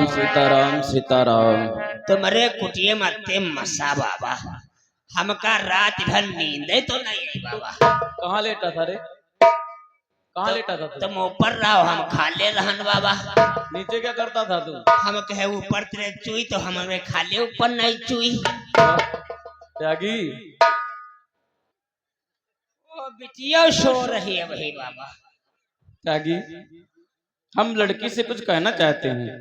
सीताराम सीताराम। तुम्हारे कुटिया मरते मसा बाबा, हमका रात भर नींद तो नहीं आई बाबा। कहाँ लेटा था रे? कहाँ लेटा था तू? तुम ऊपर रहो, हम खाले रहन बाबा। नीचे क्या करता था तू? हम कहे ऊपर तेरे चुई तो हमें खाले ऊपर नहीं चुई। त्यागी वो बिटिया सो रही है वही बाबा। त्यागी, हम लड़की से कुछ कहना चाहते हैं।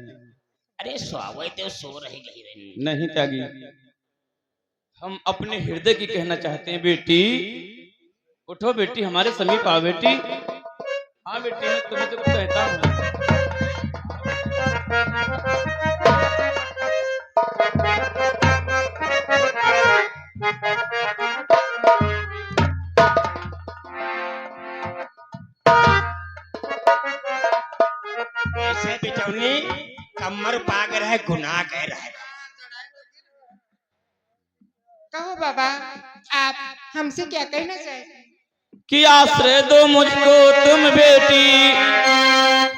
अरे सोवे तो सो रही गई नहीं त्यागी, हम अपने हृदय की कहना चाहते हैं। बेटी उठो बेटी, हमारे समीप आओ बेटी। हाँ बेटी, मैं तुम्हें तो कुछ कहता हूँ। ऐसे बिचौनी कमर पाग रहे गुनाह कह रहे। कहो बाबा, आप हमसे क्या कहना चाहते हैं? कि आश्रय दो मुझको तुम बेटी,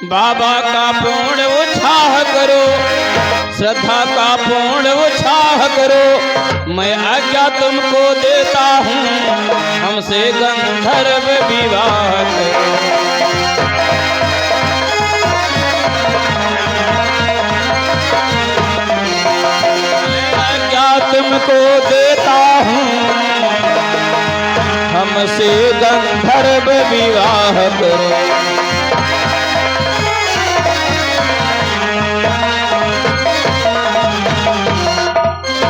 बाबा का पूर्ण उत्साह करो, श्रद्धा का पूर्ण उत्साह करो। मैं आज्ञा तुमको देता हूँ, हमसे गंधर्व विवाह करो। मैं आज्ञा तुमको देता हूँ, हमसे गंधर्व विवाह करो।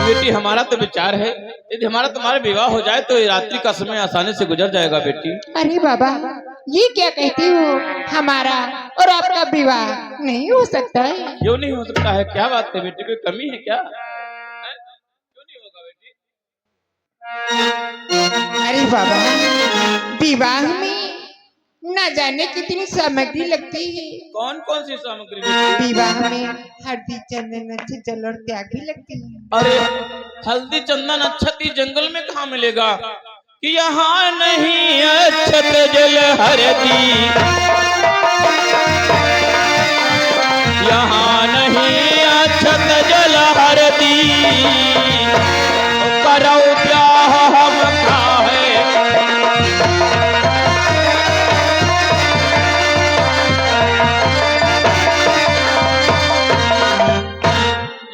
बेटी हमारा तो विचार है, यदि हमारा तुम्हारा विवाह हो जाए तो ये रात्रि का समय आसानी से गुजर जाएगा बेटी। अरे बाबा, ये क्या कहती हो? हमारा और आपका विवाह नहीं हो सकता है। क्यों नहीं हो सकता है? क्या बात है बेटी, कोई कमी है क्या? क्यों नहीं होगा बेटी? अरे बाबा, विवाह में न जाने कितनी सामग्री लगती है। कौन कौन सी सामग्री बेटी? विवाह में हल्दी, चंदन, अच्छे जल और त्याग भी लगती है। अरे हल्दी चंदन अक्षत जंगल में कहाँ मिलेगा? कि यहाँ नहीं अक्षत जल हरदी, यहाँ नहीं अक्षत जल हरदी, करो ब्याह हम काहे।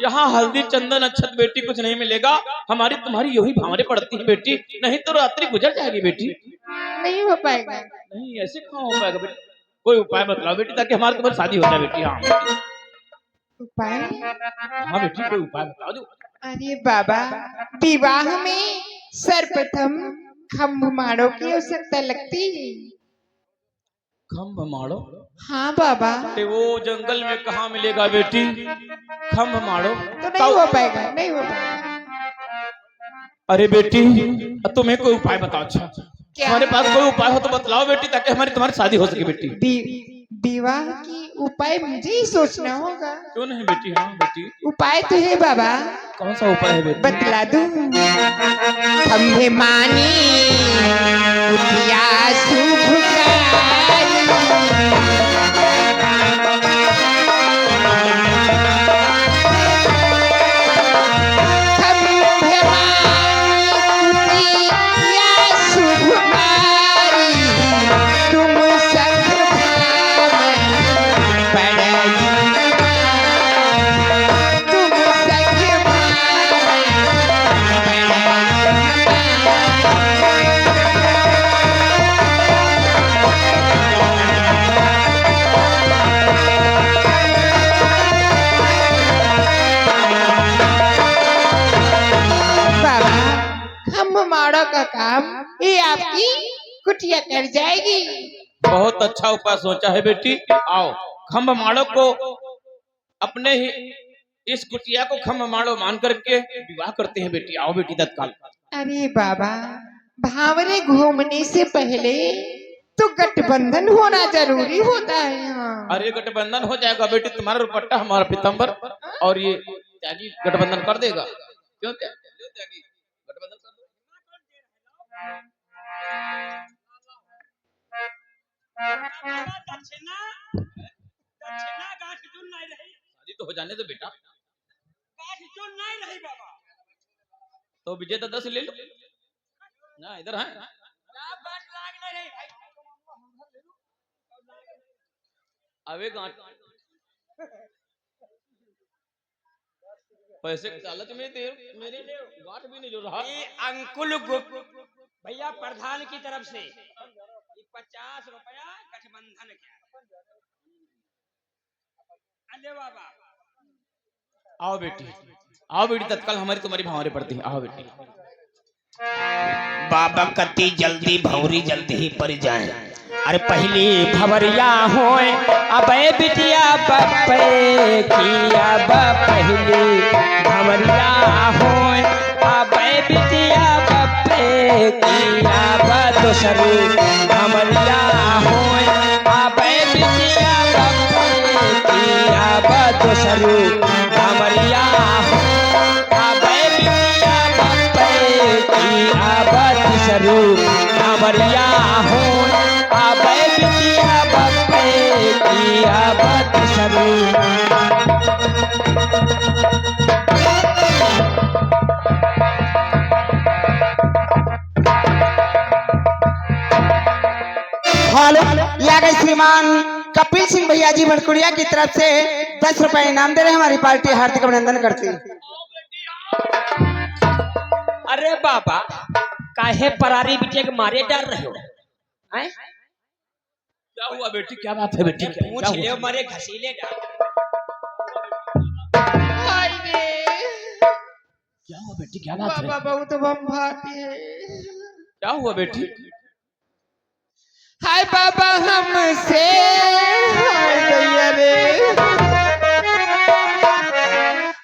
यहाँ हल्दी चंदन अक्षत बेटी कुछ नहीं मिलेगा। हमारी तुम्हारी यही भावने पड़ती है बेटी, नहीं तो रात्रि गुजर जाएगी बेटी। नहीं हो पाएगा। नहीं ऐसे कहाँ हो पाएगा बेटी? कोई उपाय बतलाओ बेटी, ताकि हमारी तुम्हारी शादी हो जाए बेटी। हाँ बेटी, उपाय? हाँ बेटी, कोई उपाय बताओ दो। अरे बाबा, विवाह में सर्वप्रथम खम्भमाड़ों की आवश्यकता लगती है। खम्भ मारो? हाँ बाबा। अरे वो जंगल में कहाँ मिलेगा बेटी खम्भ मारो? तो नहीं हो पाएगा, नहीं हो पाएगा। अरे बेटी तुम्हें कोई उपाय बताओ। अच्छा हमारे पास कोई उपाय हो तो बतलाओ बेटी, ताकि हमारी तुम्हारी शादी हो सके बेटी। विवाह की उपाय मुझे ही सोचना होगा। क्यों नहीं बेटी? हाँ बेटी, उपाय तो है बाबा। कौन सा उपाय है बेटी? बतला दूं। खम्भे मानी कुटिया शुभकारी, खम्भे मानी कुटिया शुभकारी, तुम संग भाव पड़ई, तुम संग भाव बाबा, खम्भमाड़ा का काम ये आपकी कुटिया कर जाएगी। बहुत अच्छा उपाय सोचा है बेटी। आओ खम्भ माड़ो को अपने ही इस कुटिया को खम्भ माड़ो मान करके विवाह करते हैं बेटी। आओ बेटी तत्काल। अरे बाबा, भावरे घूमने से पहले तो गठबंधन होना जरूरी होता है। हाँ। अरे गठबंधन हो जाएगा बेटी, तुम्हारा दुपट्टा हमारा पीतम्बर, और ये त्यागी गठबंधन कर देगा। क्यों त्यागी गठबंधन कर दो। दक्षिणा दक्षिणा गांठ दूर नहीं रही। तो हो जाने दो बेटा। गाठ जो नहीं रही बाबा। तो विजेता 10 ले लो ना, इधर है क्या गाठ लाग नहीं रही भाई। अबे गांठ पैसे के लालच में दे मेरे गांठ भी नहीं जो रहा। ये अंकुल गुप्त भैया प्रधान की तरफ से 50 रुपया गठबंधन के। अरे बाबा आओ बेटी, आओ बेटी, तत्काल हमारी तुम्हारी भावरे पड़ती है। आओ बेटी। बाबा कति जल्दी भौरी जल्दी ही पड़ जाए। अरे पहली भवरिया होए अबे बिटिया बप्पे किया पहली भवरिया होए अबे बिटिया बप्पे किया दूसरी भवरिया होए अबे बिटिया बप्पे किया दूसरी भवरिया हो अबे बिटिया बप्पे किया दूसरी भवरिया हो अबे बिटिया बप्पे किया दूसरी। हेलो, या गए श्रीमान कपिल सिंह भैया जी बनकुड़िया की तरफ से 10 रुपए इनाम दे रहे हैं। हमारी पार्टी हार्दिक अभिनंदन करती है। अरे बाबा काहे परारी बिटिया के मारे डर रहे हो हैं? क्या हुआ बेटी, क्या बात है बेटी? पूछ ले मारे घसीले डर। हाय रे क्या हुआ बेटी, क्या बात है? बाबा बहुत बम भाती है। क्या हुआ बेटी? हाय बाबा हमसे हाय दैया रे,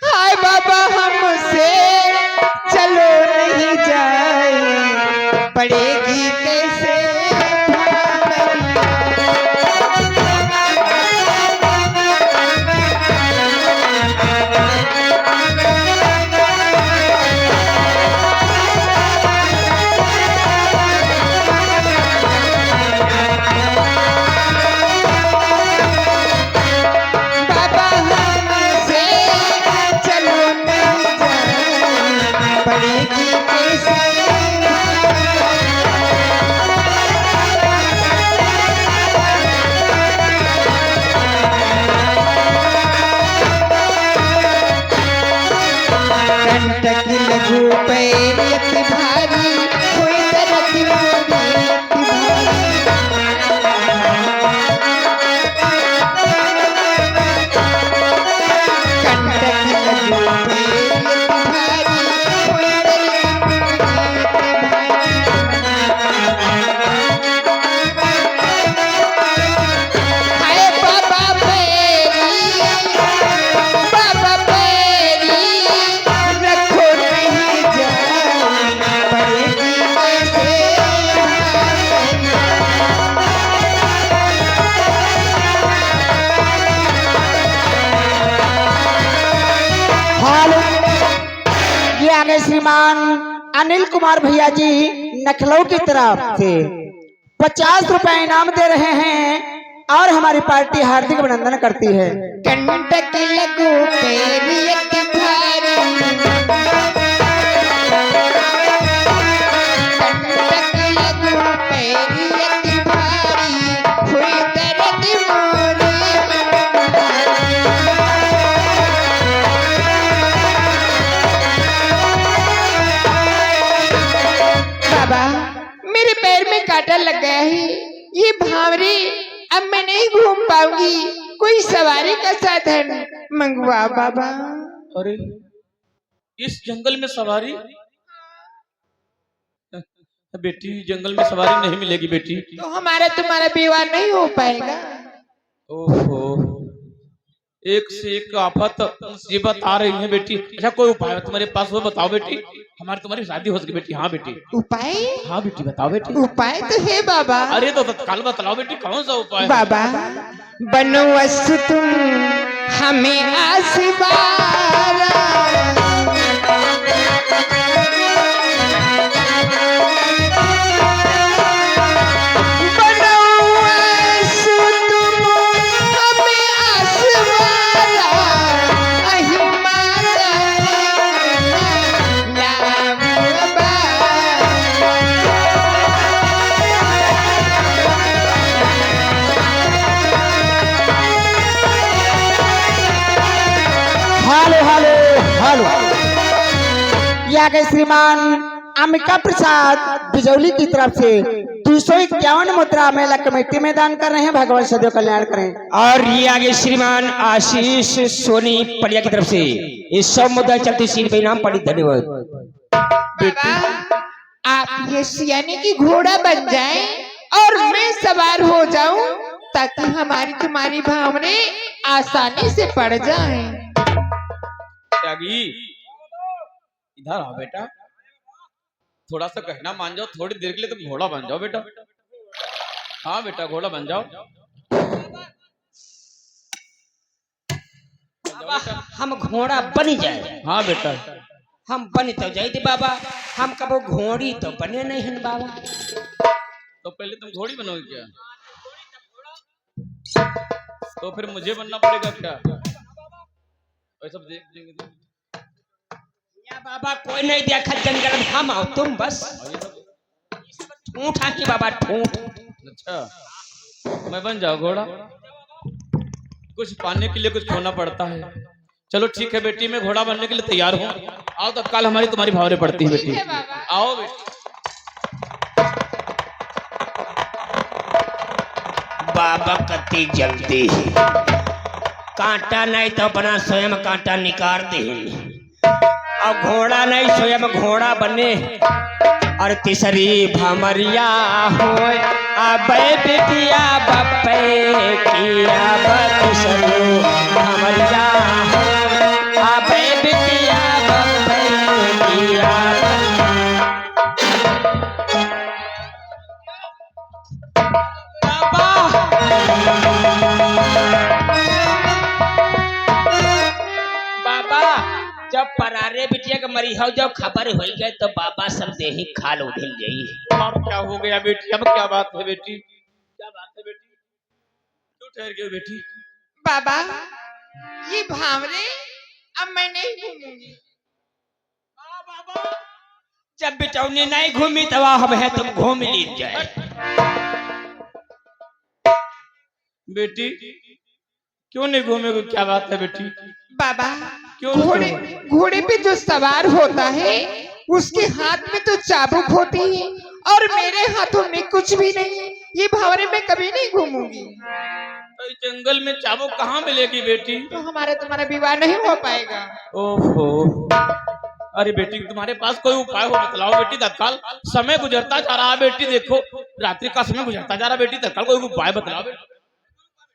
हाय बाबा हमसे चलो नहीं जाए, पड़ेगी कैसे बाबा हमसे चलो नहीं जाए, पड़ेगी कैसे कंटक लघु पैरियत भारी कोई तरत मोरियत भारी। कंटक लघु पैरियत भारी कोई तरत मोरियत भारी। हाय बाबा पैरी बाबा पैरी रखो नहीं जाए, पड़ेगी कैसे हाल। ये आगे श्रीमान अनिल कुमार भैया जी नखलऊ की तरफ से 50 रुपए इनाम दे रहे हैं और हमारी पार्टी हार्दिक अभिनंदन करती है। कंटक लघु पैरियत भारी, कंटक लघु पैरियत भारी हुई दर्द मोरी। बाबा मेरे पैर में कांटा लग गया है, ये भावरे अब मैं नहीं घूम पाऊंगी, कोई सवारी का साधन मंगवा बाबा। अरे इस जंगल में सवारी? बेटी जंगल में सवारी नहीं मिलेगी बेटी। तो हमारा तुम्हारा विवाह नहीं हो पाएगा। ओहो, एक से एक आफत मुसीबत आ रही है बेटी। अच्छा कोई उपाय है तुम्हारे पास, वो बताओ बेटी। हमारी तुम्हारी शादी हो सके बेटी। हाँ बेटी, उपाय? हाँ बेटी बताओ बेटी। उपाय तो है बाबा। अरे तो तत्काल बतलाओ बेटी, कौन सा उपाय है? बाबा बनो वस्तु तुम हमें आसवारा, बनो वस्तु तुम हमें आसवारा, ये आगे श्रीमान अमिका प्रसाद बिजौली की तरफ से 251 मुद्रा मेला कमेटी में दान कर रहे हैं। भगवान सदैव कल्याण करें। और ये आगे श्रीमान आशीष सोनी पड़िया की तरफ से इस 100 मुद्रा चलती सीट पे इनाम पड़ी। धन्यवाद। बाबा आप ये सियाने की घोड़ा बन जाएं और मैं सवार हो जाऊं ताकि हमारी तुम्हारी भावने आसानी से पड़ जाएं। त्यागी इधर आओ बेटा, थोड़ा सा कहना मान जाओ, थोड़ी देर के लिए तुम घोड़ा बन जाओ बेटा। हाँ बेटा घोड़ा बन जाओ। बाबा हम घोड़ा बनी जाए। हाँ बेटा हम बनी तो जाए थे बाबा, हम कब घोड़ी तो बने नहीं हैं बाबा। तो पहले तुम घोड़ी बनोगे क्या? तो फिर मुझे बनना पड़ेगा क्या? वैसे सब देख लेंगे तुम। या बाबा कोई नहीं देखा जंगल, हम आओ तुम बस। ठूठ आकी बाबा ठूठ। अच्छा मैं बन जाऊँ घोड़ा? कुछ पाने के लिए कुछ खोना पड़ता है। चलो ठीक है बेटी, मैं घोड़ा बनने के लिए तैयार हूँ। आओ तत्काल हमारी तुम्हारी भावरे पड़ती है बेटी। आओ बेटी। बाबा कति जल्दी कांटा नहीं तो अपना स्वयं कांटा निकाल दे, और घोड़ा नहीं स्वयं घोड़ा बने। और तीसरी भमरिया हो अबे बिटिया बप्पे किया बतीसरो भमरिया हो अबे बिटिया बप्पे किया। बाबा जब परारे बिटिया के मरी हो जब खबर हो गए तो बाबा सब देही खाल उठल जाइए। अब क्या हो गया बेटी? अब क्या बात है बेटी? क्या बात है बेटी? क्यों ठहर गई बेटी? बाबा ये भावने अब मैं नहीं घूमूंगी। जब बिचौनी नहीं घूमी तो हम है तुम घूम ली जाए। बेटी क्यों नहीं घूमेगी? क्या बात है बेटी? बाबा क्यों घोड़े पे जो सवार होता है उसके हाथ में तो चाबुक होती है और मेरे हाथों में कुछ भी नहीं है। ये भावरे में कभी नहीं घूमूंगी। तो इस जंगल में चाबुक कहाँ मिलेगी बेटी? तो हमारा तुम्हारा विवाह नहीं हो पाएगा। ओहो अरे बेटी तुम्हारे पास कोई उपाय हो बतलाओ बेटी तत्काल। समय गुजरता जा रहा है बेटी, देखो रात्रि का समय गुजरता जा रहा है बेटी, तत्काल कोई उपाय बतलाओ बेटी।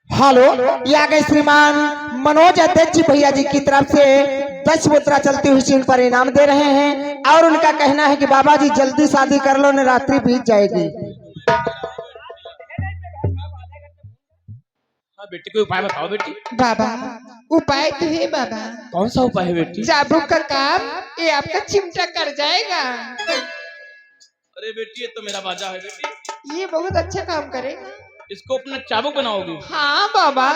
हेलो ये आगे श्रीमान मनोज अध्यक्ष भैया जी की तरफ से 10 मुद्रा चलती हुई सीट पर इनाम दे रहे हैं। और उनका कहना है कि बाबा जी जल्दी शादी कर लो, न रात्रि बीत जाएगी। हाँ बेटी कोई उपाय बताओ बेटी। बाबा उपाय तो है बाबा। कौन सा उपाय है बेटी? चाबुक का काम ये आपका चिमटा कर जाएगा। अरे बेटी ये तो मेरा बाजा है बेटी, ये बहुत अच्छा काम करेगा। इसको अपना चाबुक बनाओगी? हाँ बाबा।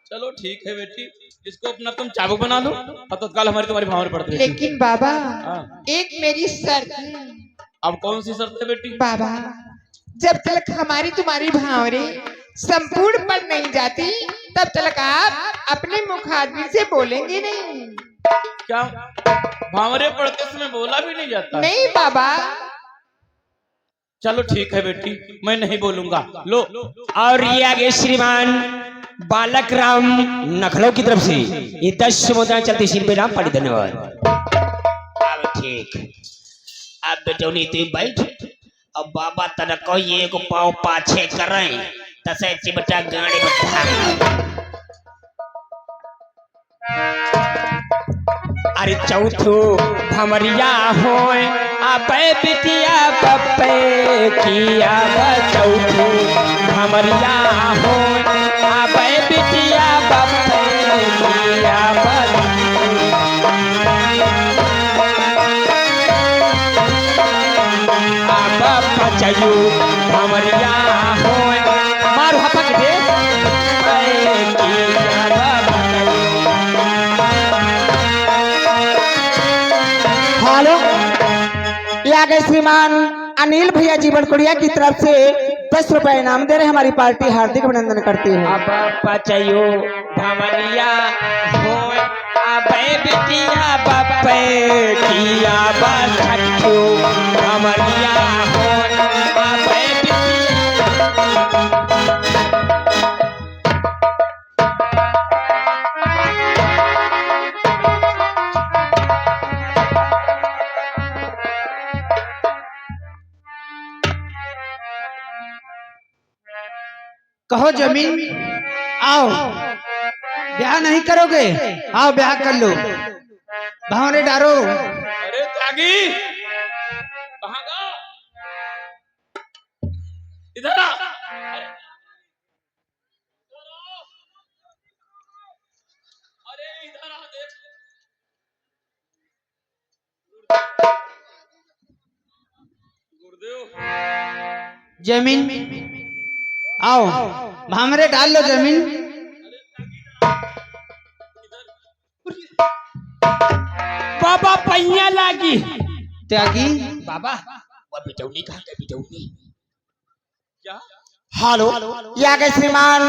चलो ठीक है बेटी, इसको अपना तुम चाबुक बना लो और तत्काल हमारी तुम्हारी भावना पड़ती है। लेकिन बाबा हाँ। एक मेरी शर्त है। अब कौन सी शर्त है बेटी? बाबा जब तक हमारी तुम्हारी भावरे संपूर्ण पड़ नहीं जाती तब तक आप अपने मुखाग्नि से बोलेंगे नहीं। क्या भावरे पड़ते समय बोला भी नहीं जाता? नहीं बाबा। चलो ठीक है बेटी, मैं नहीं बोलूंगा। लो और ये आगे श्रीमान बालक राम नखलों की तरफ से ये 10 मुद्रा चलती सीट पे नाम पड़ी। धन्यवाद। अब ठीक, अब बेटौनी तू बैठ। अब बाबा तनक को ये को पाँव पाछे करें तसे चिमटा गाड़ी में ढाल। अरे चौथो भमरिया होए अबे बिटिया बप्पे किया चौथो भमरिया होए अबे बिटिया बप्पे किया अब पचयू भमरिया होए मारू हपक दे हेलो ये आगे श्रीमान अनिल भैया जी बड़कुड़िया की तरफ से 10 रुपए इनाम दे रहे हैं। हमारी पार्टी हार्दिक अभिनंदन करती है। अब पचयू भमरिया होए आबे बिटिया बापे किया बस छट्टू हमरिया हो आबे बिटिया कहो जमीन आओ, ब्याह नहीं करोगे? आओ ब्याह कर लो, भावरे डारो। अरे त्यागी कहाँ गया? इधर आ। अरे इधर आ देख। गुरुदेव जमीन आओ, भावरे डाल लो जमीन। बाबा पहिया लागी। त्यागी बाबा वो बिटौनी कहाँ गई? बिटौनी क्या? हेलो, ये आ गए श्रीमान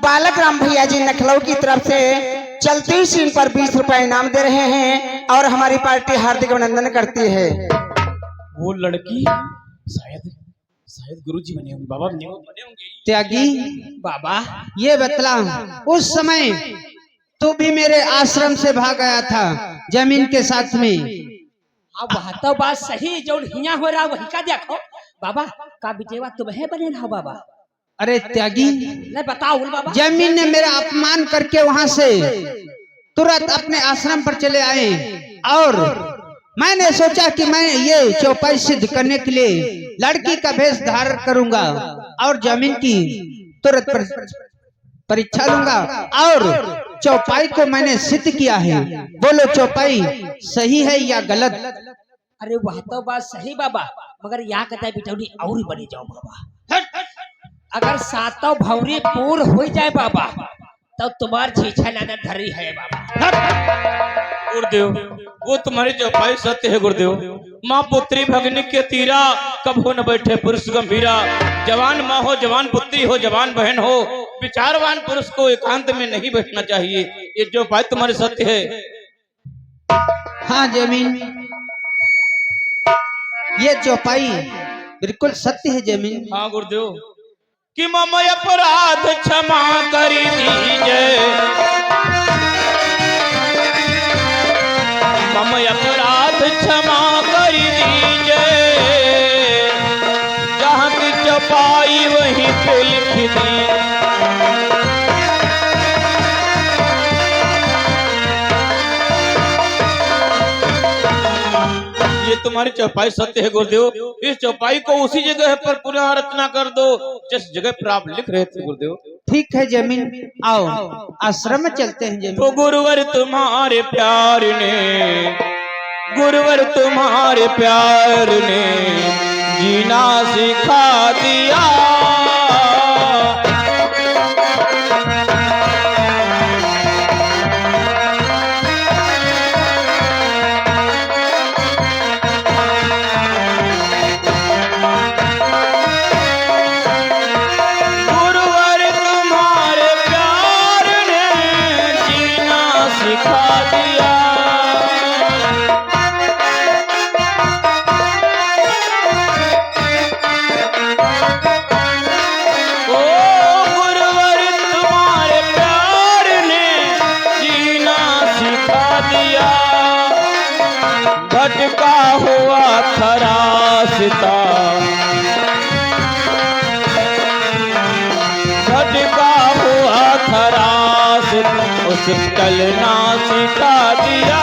बालक राम भैया जी नखलऊ की तरफ से चलती सीन पर 20 रुपए इनाम दे रहे हैं और हमारी पार्टी हार्दिक अभिनंदन करती है। वो लड़की शायद शायद गुरुजी बने होंगे, बाबा बने होंगे। त्यागी बाबा ये बतला, उस समय तू भी मेरे आश्रम से भाग गया था जमीन के साथ में। अब वह तो बात सही जो हिया हो रहा वही का देखो बाबा का बिटेवा तुम्हें बने रहा बाबा। अरे त्यागी नहीं बताओ बाबा। जमीन ने मेरा अपमान करके वहां से तुरंत अपने आश्रम पर चले आए और मैंने सोचा कि मैं ये चौपाई सिद्ध करने के लिए लड़की का वेश धारण करूंगा और जमीन की तुरंत परीक्षा लूंगा और चौपाई को मैंने सिद्ध किया है। बोलो चौपाई सही है या गलत? अरे वह तो बात सही बाबा, मगर यहाँ कहता है बिटौनी और ही बने जाओ बाबा। अगर सातों भौरी पूर्ण हो जाए बाबा तो तुम्हारी छीछा लाना धरी है बाबा। गुरुदेव वो तुम्हारी चौपाई सत्य है गुरुदेव। माँ पुत्री भगनी के तीरा कब हो न बैठे पुरुष गंभीरा। जवान माँ हो, जवान पुत्री हो, जवान बहन हो, विचारवान पुरुष को एकांत में नहीं बैठना चाहिए। ये चौपाई तुम्हारी सत्य है। हाँ जमीन, ये चौपाई बिल्कुल सत्य है जमीन। हाँ गुरुदेव कि मम अपराध क्षमा करी दीजिए, मम अपराध क्षमा करी दीजिए, जहाँ की चौपाई वहीं पे लिख दी। ये तुम्हारी चौपाई सत्य है गुरुदेव। इस चौपाई को उसी जगह पर पुनः रचना कर दो जिस जगह पर आप लिख रहे थे गुरुदेव। ठीक है जमीन, आओ आश्रम में चलते हैं जमीन। तो गुरुवर तुम्हारे प्यार ने, गुरुवर तुम्हारे प्यार ने जीना सिखा दिया। भटका हुआ खरासता, भटका हुआ खरास उस टलना सिखा दिया।